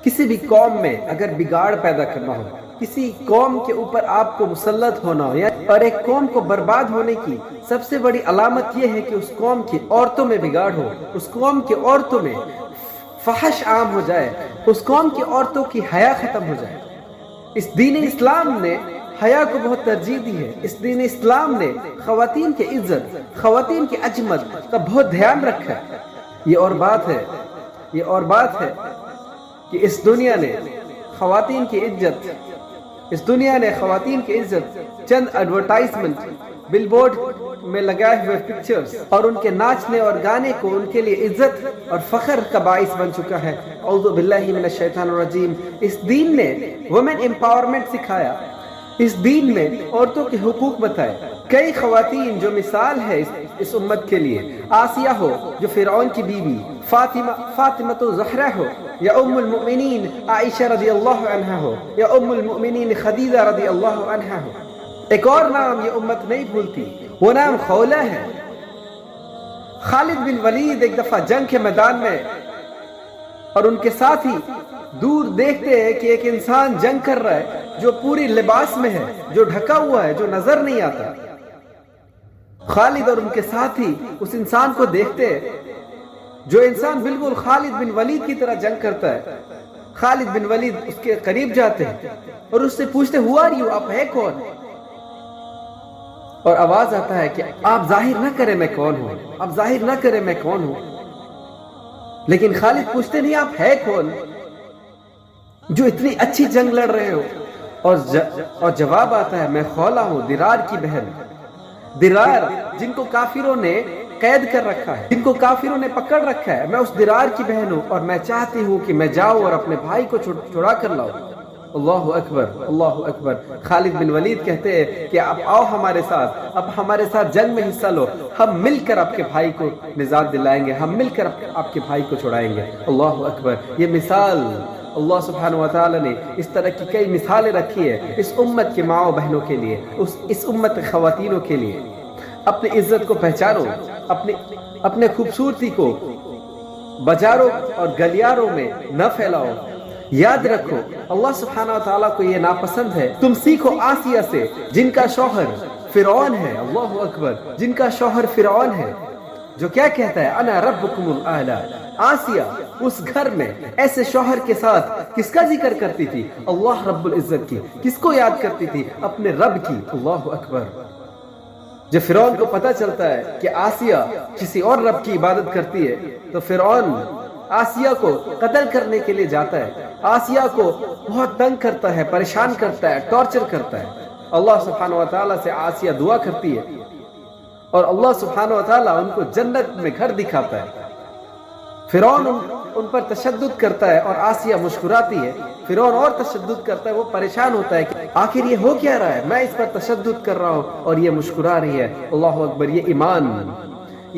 کسی بھی قوم میں اگر بگاڑ پیدا کرنا ہو، کسی قوم کے اوپر آپ کو مسلط ہونا ہو، اور ایک قوم کو برباد ہونے کی سب سے بڑی علامت یہ ہے کہ اس قوم کی عورتوں میں بگاڑ ہو، اس قوم کی عورتوں میں فحش عام ہو جائے، اس قوم کی عورتوں کی حیا ختم ہو جائے۔ اس دین اسلام نے حیا کو بہت ترجیح دی ہے۔ اس دین اسلام نے خواتین کی عزت، خواتین کی عظمت کا بہت دھیان رکھا ہے۔ یہ اور بات ہے کہ اس دنیا نے خواتین کی عزت چند ایڈورٹائزمنٹ، بل بورڈ میں لگائے ہوئے پکچرز اور ان کے ناچنے اور گانے کو ان کے لیے عزت اور فخر کا باعث بن چکا ہے۔ اعوذ باللہ من الشیطان الرجیم۔ اس دین نے وومن امپاورمنٹ سکھایا، اس دین میں عورتوں کے حقوق بتائے۔ کئی خواتین جو مثال ہے اس امت کے لیے، آسیہ ہو جو فرعون کی بیوی، فاطمہ الزہرا ہو، یا ام المؤمنین عائشہ رضی اللہ عنہا ہو، یا ام المؤمنین خدیجہ رضی اللہ عنہا ہو۔ ایک اور نام یہ امت نہیں بھولتی، وہ نام خولہ ہے۔ خالد بن ولید ایک دفعہ جنگ کے میدان میں اور ان کے ساتھی دور دیکھتے ہیں کہ ایک انسان جنگ کر رہا ہے جو پوری لباس میں ہے، جو ڈھکا ہوا ہے، جو نظر نہیں آتا۔ خالد اور ان کے ساتھی اس انسان کو دیکھتے ہیں، جو انسان بالکل خالد بن ولید کی طرح جنگ کرتا ہے۔ خالد بن ولید اس کے قریب جاتے ہیں اور اس سے پوچھتے ہو آر یو، آپ ہے کون؟ اور آواز آتا ہے کہ آپ ظاہر نہ کریں میں کون ہوں، آپ ظاہر نہ کریں میں کون ہوں۔ لیکن خالد پوچھتے نہیں آپ ہے کون جو اتنی اچھی جنگ لڑ رہے ہو؟ اور جواب آتا ہے میں خولہ ہوں، درار کی بہن۔ درار جن کو کافروں نے قید کر رکھا ہے، جن کو کافروں نے پکڑ رکھا ہے، میں اس درار کی بہن ہوں اور میں چاہتی ہوں کہ میں جاؤں اور اپنے بھائی کو چھڑا کر لاؤں۔ اللہ اکبر، اللہ اکبر۔ خالد بن ولید کہتے ہیں کہ آپ آؤ ہمارے ساتھ، اب ہمارے ساتھ جنگ میں حصہ لو، ہم مل کر آپ کے بھائی کو نجات دلائیں گے، ہم مل کر آپ کے بھائی کو چھڑائیں گے۔ اللہ اکبر۔ یہ مثال اللہ سبحانہ وتعالی نے اس طرح کی کئی مثالیں رکھی ہے اس امت کے ماں و بہنوں کے لیے، اس امت کے خواتینوں کے لیے۔ اپنی عزت کو پہچانو، اپنے خوبصورتی کو بازاروں اور گلیاروں میں نہ پھیلاؤ۔ یاد رکھو اللہ سبحانہ وتعالی کو یہ ناپسند ہے۔ تم سیکھو آسیہ سے جن کا شوہر فرعون ہے، اللہ اکبر، جن کا شوہر فرعون ہے، جو کیا کہتا ہے انا ربکم الاعلی۔ آسیہ اس گھر میں ایسے شوہر کے ساتھ کس کا ذکر کرتی تھی؟ اللہ رب العزت کی۔ کس کو یاد کرتی تھی؟ اپنے رب کی۔ اللہ اکبر۔ جب فرعون کو پتہ چلتا ہے کہ آسیہ کسی اور رب کی عبادت کرتی ہے تو فرعون آسیہ کو قتل کرنے کے لیے جاتا ہے، آسیہ کو بہت تنگ کرتا ہے، پریشان کرتا ہے، ٹارچر کرتا ہے۔ اللہ سبحانہ وتعالیٰ سے آسیہ دعا کرتی ہے اور اللہ سبحانہ وتعالیٰ ان کو جنت میں گھر دکھاتا ہے۔ فرعون ان پر تشدد کرتا ہے اور آسیہ مسکراتی ہے۔ فرعون اور تشدد کرتا ہے، وہ پریشان ہوتا ہے کہ آخر یہ ہو کیا رہا ہے، میں اس پر تشدد کر رہا ہوں اور یہ مسکرا رہی ہے۔ اللہ اکبر۔ یہ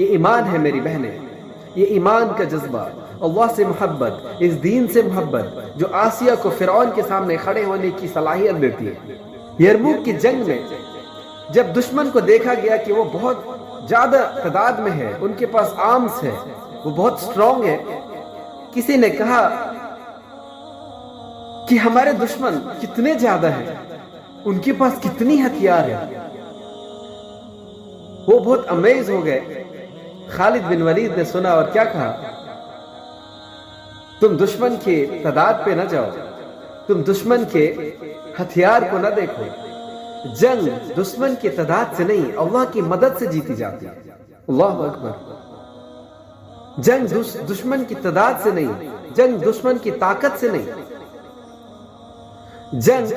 ایمان ہے میری بہنیں، یہ ایمان کا جذبہ، اللہ سے محبت، اس دین سے محبت جو آسیہ کو فرعون کے سامنے کھڑے ہونے کی صلاحیت دیتی ہے۔ یرموک کی جنگ میں جب دشمن کو دیکھا گیا کہ وہ بہت زیادہ تعداد میں ہے، ان کے پاس آرمز ہے، وہ بہت سٹرونگ ہے، کسی نے کہا کہ ہمارے دشمن کتنے زیادہ ہیں، ان کے پاس کتنی ہتھیار ہے۔ وہ بہت امیز ہو گئے۔ خالد بن ولید نے سنا اور کیا کہا؟ تم دشمن کی تعداد پہ نہ جاؤ، تم دشمن کے ہتھیار کو نہ دیکھو۔ جنگ دشمن کی تعداد سے نہیں، اللہ کی مدد سے جیتی جاتی ہے۔ اللہ اکبر۔ جنگ دشمن کی تعداد سے نہیں، جنگ دشمن کی طاقت سے نہیں، جنگ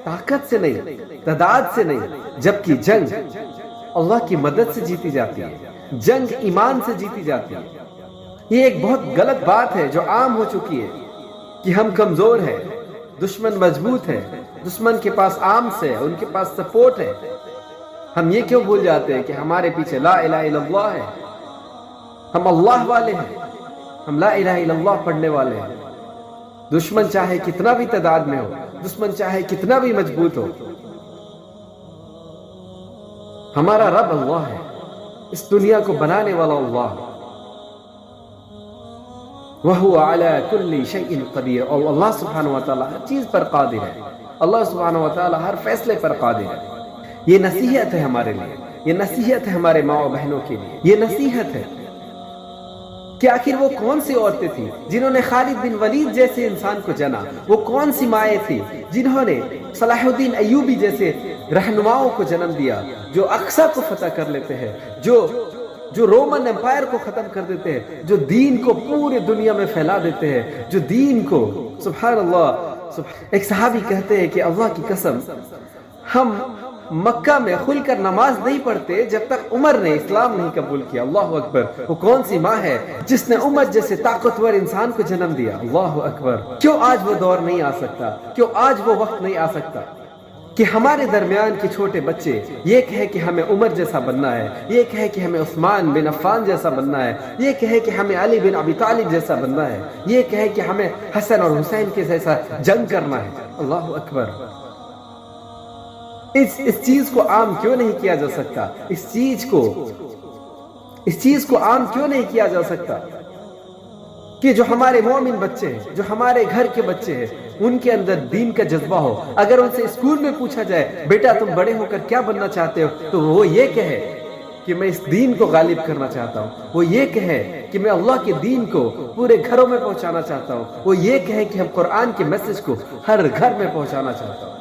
طاقت سے نہیں، تعداد سے نہیں، جبکہ جنگ اللہ کی مدد سے جیتی جاتی ہے، جنگ ایمان سے جیتی جاتی ہے۔ یہ ایک بہت غلط بات ہے جو عام ہو چکی ہے کہ ہم کمزور ہیں، دشمن مضبوط ہے، دشمن کے پاس آرمز ہے، ان کے پاس سپورٹ ہے۔ ہم یہ کیوں بھول جاتے ہیں کہ ہمارے پیچھے لا الہ الا اللہ ہے، ہم اللہ والے ہیں، ہم لا الہ الا اللہ پڑھنے والے ہیں۔ دشمن چاہے کتنا بھی تعداد میں ہو، دشمن چاہے کتنا بھی مضبوط ہو، ہمارا رب اللہ ہے، اس دنیا کو بنانے والا اللہ، وَهُوَ عَلَى كُلِّ شَيْءٍ قَدِيرٌ، اور اللہ سبحانہ وتعالی ہر چیز پر قادر ہے، اللہ سبحانہ وتعالی ہر فیصلے پر قادر ہے۔ یہ نصیحت ہے ہمارے لیے، یہ نصیحت ہے ہمارے ماں و بہنوں کے لیے، یہ نصیحت ہے کہ آخر وہ کون سی عورتیں تھیں جنہوں نے خالد بن ولید جیسے انسان کو جنا؟ وہ کون سی مائیں تھیں جنہوں نے صلاح الدین ایوبی جیسے رہنماؤں کو جنم دیا، جو اقصی کو فتح کر لیتے ہیں، جو رومن امپائر کو ختم کر دیتے ہیں، جو دین کو پورے دنیا میں پھیلا دیتے ہیں، جو دین کو سبحان اللہ ایک صحابی کہتے ہیں کہ اللہ کی قسم ہم مکہ میں کھل کر نماز نہیں پڑھتے جب تک عمر نے اسلام نہیں قبول کیا۔ اللہ اکبر، وہ کون سی ماں ہے جس نے عمر جیسے طاقتور انسان کو جنم دیا؟ اللہ اکبر، کیوں آج وہ دور نہیں آ سکتا؟ کیوں آج وہ وقت نہیں آ سکتا کہ ہمارے درمیان کے چھوٹے بچے یہ کہے کہ ہمیں عمر جیسا بننا ہے، یہ کہے کہ ہمیں عثمان بن عفان جیسا بننا ہے، یہ کہے کہ ہمیں علی بن ابی طالب جیسا بننا ہے، یہ کہے کہ ہمیں حسن اور حسین کے جیسا جنگ کرنا ہے؟ اللہ اکبر، اس چیز کو عام کیوں نہیں کیا جا سکتا؟ اس چیز کو عام کیوں نہیں کیا جا سکتا کہ جو ہمارے مومن بچے ہیں، جو ہمارے گھر کے بچے ہیں، ان کے اندر دین کا جذبہ ہو۔ اگر ان سے اسکول میں پوچھا جائے بیٹا تم بڑے ہو کر کیا بننا چاہتے ہو، تو وہ یہ کہے کہ میں اس دین کو غالب کرنا چاہتا ہوں، وہ یہ کہے کہ میں اللہ کے دین کو پورے گھروں میں پہنچانا چاہتا ہوں، وہ یہ کہے کہ ہم قرآن کے میسج کو ہر گھر میں پہنچانا چاہتا ہوں۔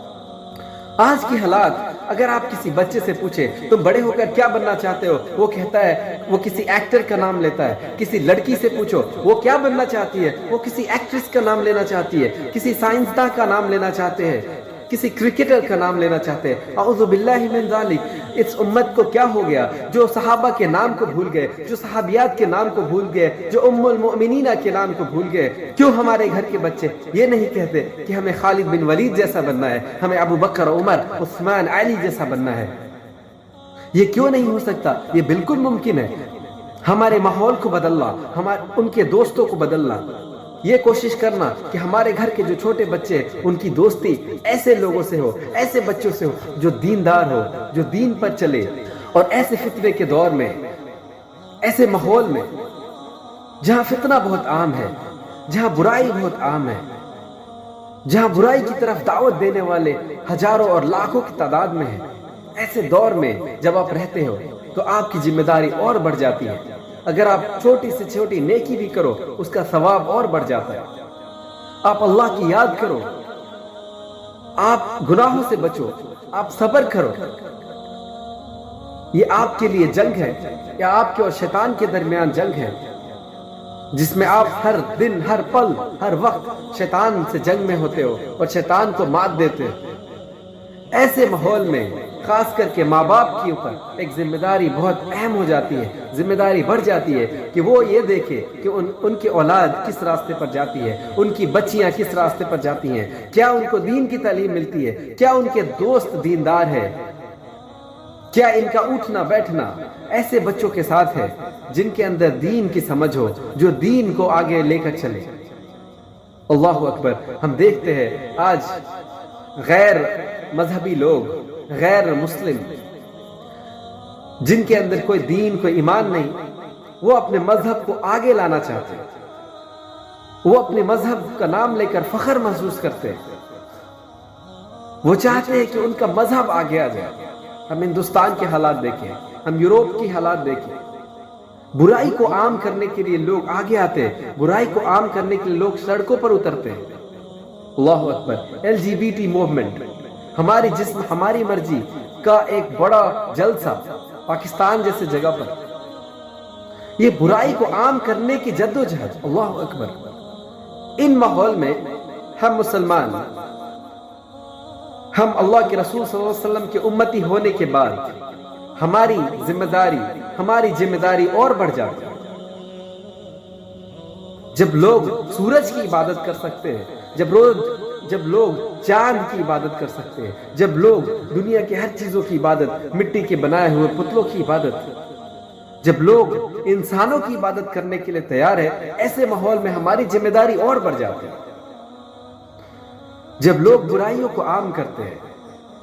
آج کی حالات، اگر آپ کسی بچے سے پوچھیں تم بڑے ہو کر کیا بننا چاہتے ہو، وہ کہتا ہے، وہ کسی ایکٹر کا نام لیتا ہے۔ کسی لڑکی سے پوچھو وہ کیا بننا چاہتی ہے، وہ کسی ایکٹریس کا نام لینا چاہتی ہے، کسی سائنسداں کا نام لینا چاہتے ہیں، کسی کرکٹر کا نام لینا چاہتے ہیں۔ اعوذ باللہ من ذالک، اس امت کو کیا ہو گیا جو صحابہ کے نام کو بھول گئے، جو صحابیات کے نام کو بھول گئے، جو ام المؤمنین کے نام کو بھول گئے؟ کیوں ہمارے گھر کے بچے یہ نہیں کہتے کہ ہمیں خالد بن ولید جیسا بننا ہے، ہمیں ابو بکر، عمر، عثمان، علی جیسا بننا ہے؟ یہ کیوں نہیں ہو سکتا؟ یہ بالکل ممکن ہے۔ ہمارے ماحول کو بدلنا، ان کے دوستوں کو بدلنا، یہ کوشش کرنا کہ ہمارے گھر کے جو چھوٹے بچے ان کی دوستی ایسے لوگوں سے ہو، ایسے بچوں سے ہو جو دیندار ہو، جو دین پر چلے۔ اور ایسے فتنے کے دور میں، ایسے ماحول میں جہاں فتنہ بہت عام ہے، جہاں برائی بہت عام ہے، جہاں برائی کی طرف دعوت دینے والے ہزاروں اور لاکھوں کی تعداد میں ہیں، ایسے دور میں جب آپ رہتے ہو تو آپ کی ذمہ داری اور بڑھ جاتی ہے۔ اگر آپ چھوٹی سے چھوٹی نیکی بھی کرو اس کا ثواب اور بڑھ جاتا ہے۔ آپ اللہ کی یاد کرو، آپ گناہوں سے بچو، آپ صبر کرو۔ یہ آپ کے لیے جنگ ہے، یا آپ کے اور شیطان کے درمیان جنگ ہے، جس میں آپ ہر دن، ہر پل، ہر وقت شیطان سے جنگ میں ہوتے ہو اور شیطان کو مات دیتے ہو۔ ایسے ماحول میں خاص کر کے ماں باپ کے اوپر ایک ذمہ داری بہت اہم ہو جاتی ہے، ذمہ داری بڑھ جاتی ہے کہ وہ یہ دیکھے کہ ان کی اولاد کس راستے پر جاتی ہے، ان کی بچیاں کس راستے پر جاتی ہیں، کیا ان کو دین کی تعلیم ملتی ہے، کیا ان کے دوست دیندار ہے، کیا ان کا اٹھنا بیٹھنا ایسے بچوں کے ساتھ ہے جن کے اندر دین کی سمجھ ہو، جو دین کو آگے لے کر چلے۔ اللہ اکبر، ہم دیکھتے ہیں آج غیر مذہبی لوگ، غیر مسلم، جن کے اندر کوئی دین، کوئی ایمان نہیں، وہ اپنے مذہب کو آگے لانا چاہتے ہیں، وہ اپنے مذہب کا نام لے کر فخر محسوس کرتے ہیں، وہ چاہتے ہیں کہ ان کا مذہب آگے آ جائے۔ ہم ہندوستان کے حالات دیکھیں، ہم یوروپ کی حالات دیکھیں، برائی کو عام کرنے کے لیے لوگ آگے آتے ہیں، برائی کو عام کرنے کے لیے لوگ سڑکوں پر اترتے ہیں۔ اللہ اکبر، LGBT موومنٹ، ہماری جسم ہماری مرضی کا ایک بڑا جلسہ پاکستان جیسے جگہ پر، یہ برائی کو عام کرنے کی جدوجہد۔ اللہ اکبر، ان ماحول میں ہم مسلمان، ہم اللہ کے رسول صلی اللہ علیہ وسلم کے امتی ہونے کے بعد ہماری ذمہ داری اور بڑھ جاتی ہے۔ جب لوگ سورج کی عبادت کر سکتے ہیں، جب لوگ چاند کی عبادت کر سکتے ہیں، جب لوگ دنیا کی ہر چیزوں کی عبادت، مٹی کے بنائے ہوئے پتلوں کی عبادت، جب لوگ انسانوں کی عبادت کرنے کے لیے تیار ہے، ایسے ماحول میں ہماری ذمہ داری اور بڑھ جاتی ہے۔ جب لوگ برائیوں کو عام کرتے ہیں،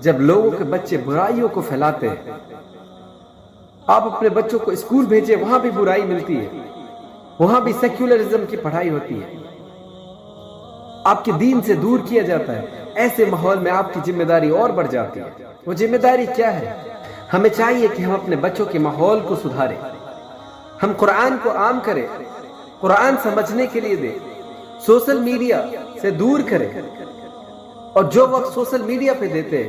جب لوگوں کے بچے برائیوں کو پھیلاتے ہیں، آپ اپنے بچوں کو اسکول بھیجیں، وہاں بھی برائی ملتی ہے، وہاں بھی سیکولرزم کی پڑھائی ہوتی ہے، آپ کے دین سے دور کیا جاتا ہے۔ ایسے ماحول میں آپ کی ذمہ داری اور بڑھ جاتی ہے۔ وہ ذمہ داری کیا ہے؟ ہمیں چاہیے کہ ہم اپنے بچوں کے ماحول کو سدھاریں، ہم قرآن کو عام کریں، قرآن سمجھنے کے لیے دیں، سوشل میڈیا سے دور کریں، اور جو وقت سوشل میڈیا پہ دیتے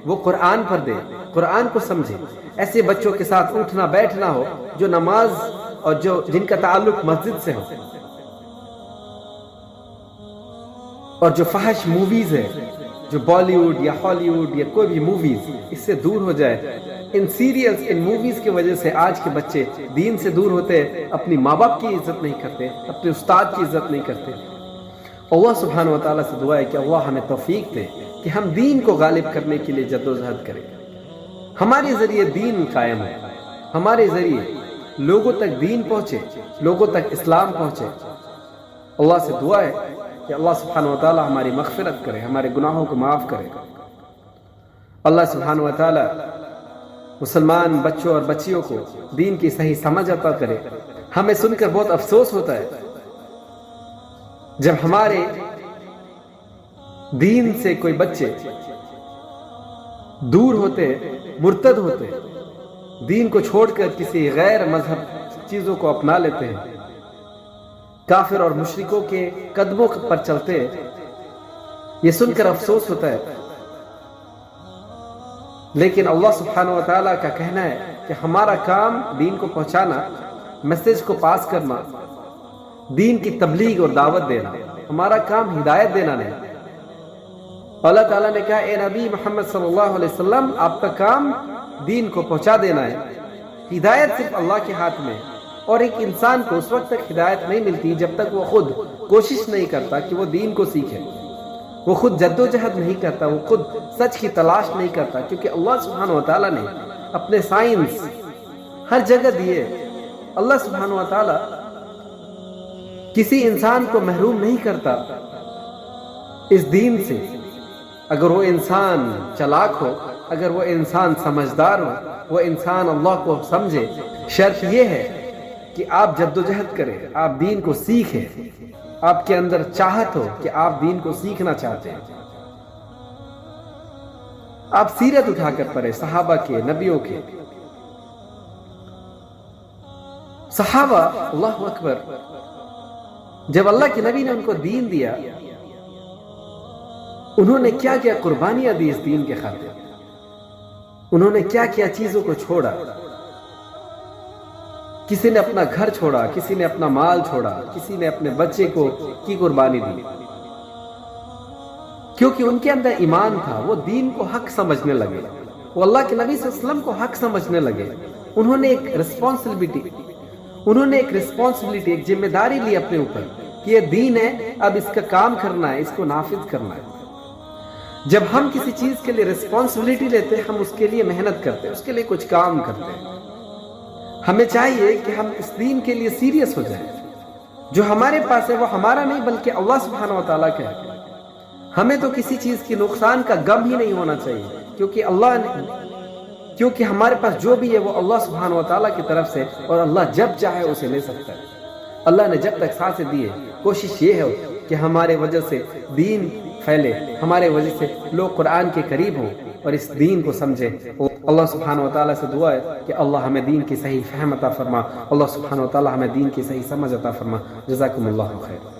وہ قرآن پر دیں، قرآن کو سمجھیں۔ ایسے بچوں کے ساتھ اٹھنا بیٹھنا ہو جو نماز اور جن کا تعلق مسجد سے ہو، اور جو فحش موویز ہے، جو بالی ووڈ یا ہالی ووڈ یا کوئی بھی موویز، اس سے دور ہو جائے۔ ان سیریلز، ان موویز کی وجہ سے آج کے بچے دین سے دور ہوتے، اپنی ماں باپ کی عزت نہیں کرتے، اپنے استاد کی عزت نہیں کرتے۔ اللہ سبحانہ و تعالیٰ سے دعا ہے کہ اللہ ہمیں توفیق دے کہ ہم دین کو غالب کرنے کے لیے جدوجہد کریں، ہمارے ذریعے دین قائم ہے، ہمارے ذریعے لوگوں تک دین پہنچے، لوگوں تک اسلام پہنچے۔ اللہ سے دعا ہے کہ اللہ سبحانہ و تعالیٰ ہماری مغفرت کرے، ہمارے گناہوں کو معاف کرے۔ اللہ سبحانہ و تعالیٰ مسلمان بچوں اور بچیوں کو دین کی صحیح سمجھ عطا کرے۔ ہمیں سن کر بہت افسوس ہوتا ہے جب ہمارے دین سے کوئی بچے دور ہوتے، مرتد ہوتے، دین کو چھوڑ کر کسی غیر مذہب چیزوں کو اپنا لیتے ہیں، کافر اور مشرکوں کے قدموں پر چلتے۔ یہ سن کر افسوس ہوتا ہے، لیکن اللہ سبحانہ و تعالیٰ کا کہنا ہے کہ ہمارا کام دین کو پہنچانا، میسج کو پاس کرنا، دین کی تبلیغ اور دعوت دینا، ہمارا کام ہدایت دینا نہیں۔ اللہ تعالیٰ نے کہا اے نبی محمد صلی اللہ علیہ وسلم، آپ کا کام دین کو پہنچا دینا ہے، ہدایت صرف اللہ کے ہاتھ میں۔ اور ایک انسان کو اس وقت تک ہدایت نہیں ملتی جب تک وہ خود کوشش نہیں کرتا کہ وہ دین کو سیکھے، وہ خود جدوجہد نہیں کرتا، وہ خود سچ کی تلاش نہیں کرتا، کیونکہ اللہ سبحانہ و تعالیٰ نے اپنے سائنس ہر جگہ دیے۔ اللہ سبحانہ و تعالیٰ کسی انسان کو محروم نہیں کرتا اس دین سے، اگر وہ انسان چالاک ہو، اگر وہ انسان سمجھدار ہو، وہ انسان اللہ کو سمجھے۔ شرط یہ ہے کہ آپ جدوجہد کریں، آپ دین کو سیکھیں، آپ کے اندر چاہت ہو کہ آپ دین کو سیکھنا چاہتے ہیں۔ آپ سیرت اٹھا کر پڑھیں، صحابہ کے، نبیوں کے۔ صحابہ، اللہ اکبر، جب اللہ کے نبی نے ان کو دین دیا، انہوں نے کیا کیا قربانیاں دی اس دین کے خاطر، انہوں نے کیا کیا چیزوں کو چھوڑا۔ کسی نے اپنا گھر چھوڑا، کسی نے اپنا مال چھوڑا، کسی نے اپنے بچے کی قربانی دی، کیونکہ ان کے اندر ایمان تھا، وہ دین کو حق سمجھنے لگے، وہ اللہ کے نبی صلی اللہ علیہ وسلم کو حق سمجھنے لگے۔ انہوں نے ایک ریسپانسبلٹی، ایک ذمہ داری لی اپنے اوپر کہ یہ دین ہے، اب اس کا کام کرنا ہے، اس کو نافذ کرنا ہے۔ جب ہم کسی چیز کے لیے ریسپانسبلٹی لیتے ہیں، ہم اس کے لیے محنت کرتے ہیں، اس کے لیے کچھ کام کرتے ہیں۔ ہمیں چاہیے کہ ہم اس دین کے لیے سیریس ہو جائیں۔ جو ہمارے پاس ہے وہ ہمارا نہیں بلکہ اللہ سبحانہ و تعالیٰ کا ہے۔ ہمیں تو کسی چیز کی نقصان کا غم ہی نہیں ہونا چاہیے، کیونکہ ہمارے پاس جو بھی ہے وہ اللہ سبحانہ و تعالیٰ کی طرف سے، اور اللہ جب چاہے اسے لے سکتا ہے۔ اللہ نے جب تک سانسیں دی ہے، کوشش یہ ہے کہ ہمارے وجہ سے دین پھیلے، ہمارے وجہ سے لوگ قرآن کے قریب ہوں اور اس دین کو سمجھیں۔ اللہ سبحانہ و تعالیٰ سے دعا ہے کہ اللہ ہمیں دین کی صحیح فہم عطا فرما، اللہ سبحانہ و تعالیٰ ہمیں دین کی صحیح سمجھ عطا فرما۔ جزاکم اللہ خیر۔